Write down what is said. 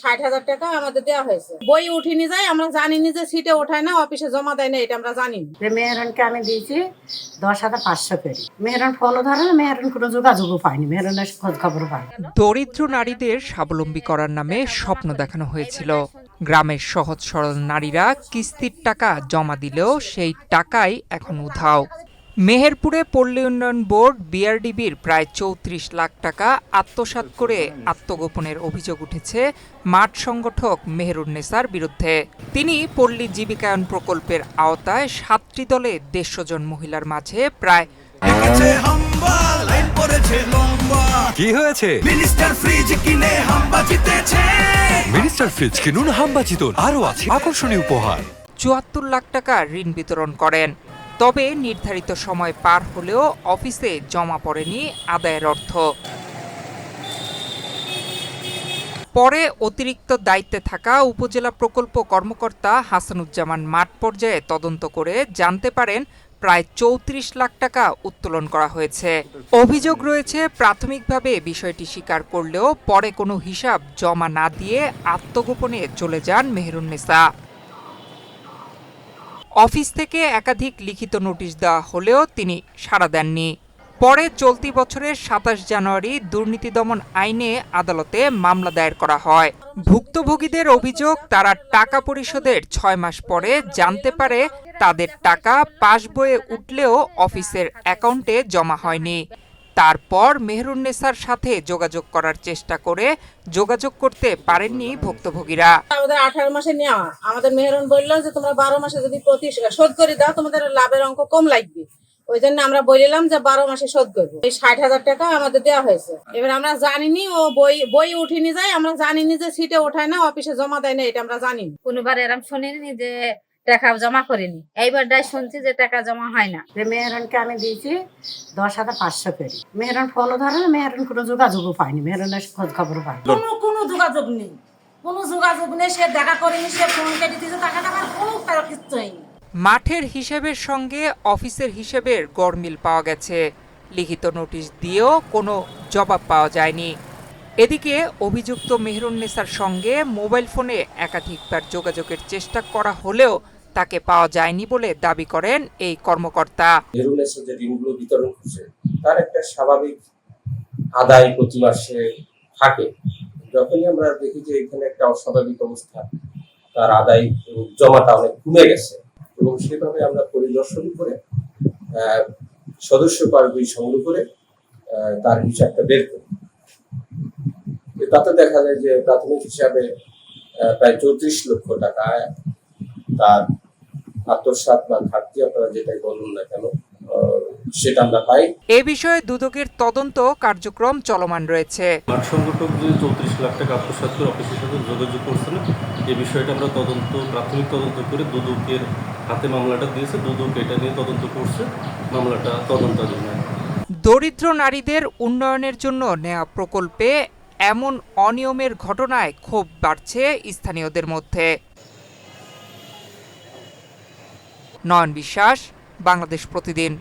60,000 টাকা আমাদের দেওয়া হয়েছে। বই উঠিনি যায়, আমরা জানিনি যে সিটে ওঠায় না, অফিসে জমা দেয় না, এটা আমরা জানি। মেহরানকে আমি দিয়েছি 10,500 করে। মেহরান ফোনও ধরে না, মেহরান কোনো যোগাযোগও পায়নি, মেহরানের খোঁজ খবর পায়নি। দরিদ্র নারীদের স্বাবলম্বী করার নামে স্বপ্ন দেখানো হয়েছিল। গ্রামের সহজ সরল নারীরা কিস্তির টাকা জমা দিলেও সেই টাকাই এখন উধাও। মেহেরপুরে পল্লী উন্নয়ন বোর্ড বিআরডিবির প্রায় ৩৪ লাখ টাকা আত্মসাৎ করে আত্মগোপনের অভিযোগ উঠেছে মাঠ সংগঠক মেহেরুন্নেসার বিরুদ্ধে। তিনি পল্লী জীবিকায়ন প্রকল্পের আওতায় ৭টি দলে ১৫০ জন মহিলার মাঝে প্রায় কি হয়েছে? মিনিস্টার ফ্রিজ কিনে হাম্বা জিতেছে। মিনিস্টার ফ্রিজ কিনুন, হাম্বা জিতুন, আরও আছে আকর্ষণীয় উপহার। ৭৪ লাখ টাকা ঋণ বিতরণ করেন। তবে নির্ধারিত সময় পার হলেও অফিসে জমা পড়েনি আদায়ের অর্থ। পরে অতিরিক্ত দায়িত্বে থাকা উপজেলা প্রকল্প কর্মকর্তা হাসানুজ্জামান মাঠ পর্যায়ে তদন্ত করে জানতে পারেন প্রায় ৩৪ লাখ টাকা উত্তোলন করা হয়েছে। অভিযোগ রয়েছে, প্রাথমিকভাবে বিষয়টি স্বীকার করলেও পরে কোনো হিসাব জমা না দিয়ে আত্মগোপনে চলে যান মেহেরুন্নেসা। অফিস থেকে একাধিক লিখিত নোটিশ দেওয়া হলেও তিনি সাড়া দেননি। পরে চলতি বছরের ২৭ জানুয়ারি দুর্নীতি দমন আইনে আদালতে মামলা দায়ের করা হয়। ভুক্তভোগীদের অভিযোগ, তারা টাকা পরিশোধের ৬ মাস পরে জানতে পারে তাদের টাকা পাসবইয়ে উঠলেও অফিসের অ্যাকাউন্টে জমা হয়নি। তারপর মেহেরুন্নেসার সাথে যোগাযোগ করার চেষ্টা করে যোগাযোগ করতে পারেননি ভুক্তভোগীরা। আমাদের 18 মাসে নেওয়া, আমাদের মেহরুন বললো যে তোমরা 12 মাসে যদি শোধ করে দাও তোমাদের লাভের অঙ্ক কম লাগবে। ওই জন্য আমরা বললাম যে 12 মাসে শোধ করবো। এই 60,000 টাকা আমাদের দেওয়া হয়েছে। এবার আমরা জানিনি ও বই উঠিনি যায়, আমরা জানিনি যে সিটে ওঠায় না, অফিসে জমা দেয় না, এটা আমরা জানি। কোনোবার এরকম শুনিনি যে টাকা জমা করিনি, এইবারটাই শুনছি যে টাকা জমা হয় না। মেহরানকে আমি দিয়েছি 10,500 করে। মেহরান ফোনও ধরে না, মেহরান কোনো যোগাযোগও পায়নি, মেহরানের খোঁজ খবর পায়নি। কোনো যোগাযোগ নেই, কোনো যোগাযোগ নেই। সে দেখা করেনি, সে ফোন কেটে দিয়েছে, টাকা কোনো কিছু হয়নি। মাঠের হিসেবের সঙ্গে অফিসের হিসেবের গড়মিল পাওয়া গেছে। লিখিত নোটিশ দিয়েও কোনো জবাব পাওয়া যায়নি। এদিকে অভিযুক্ত মেহেরুন্নেসার সঙ্গে মোবাইল ফোনে একাধিকবার যোগাযোগের চেষ্টা করা হলেও তাকে পাওয়া যায়নি বলে দাবি করেন এই কর্মকর্তা। মেহেরুন্নেসা যে ঋণগুলো বিতরণ করছে তার একটা স্বাভাবিক আদায় প্রতি মাসে থাকে। যখনই আমরা দেখি যে এখানে একটা অস্বাভাবিক অবস্থা, তার আদায় জমাটা অনেক কমে গেছে এবং সেভাবে আমরা পরিদর্শন করে সদস্য পাসবই সংগ্রহ করে তার হিসাবটা বের করি। তাতে দেখা যায় যে প্রাথমিক হিসাবে প্রায় ৩৪ লক্ষ টাকা তার আত্মসাৎ বা ঘাটতি, আপনারা যেটাই বলুন না কেন, সেটা আমরা পাই। এ বিষয়ে দুদকের তদন্ত কার্যক্রম চলমান রয়েছে। মাঠ সংগঠক যে ৩৪ লাখ টাকা আত্মসাৎ করে অফিসের সাথে যোগাযোগ করছে না, এই বিষয়টা আমরা প্রাথমিক তদন্ত করে দুদকের হাতে মামলাটা দিয়েছে। দুদক এটা নিয়ে তদন্ত করছে, মামলাটা তদন্তাধীন। দরিদ্র নারীদের উন্নয়নের জন্য নেওয়া প্রকল্পে এমন অনিয়মের ঘটনায় ক্ষোভ বাড়ছে স্থানীয়দের মধ্যে। নয়ন বিশ্বাস, বাংলাদেশ প্রতিদিন।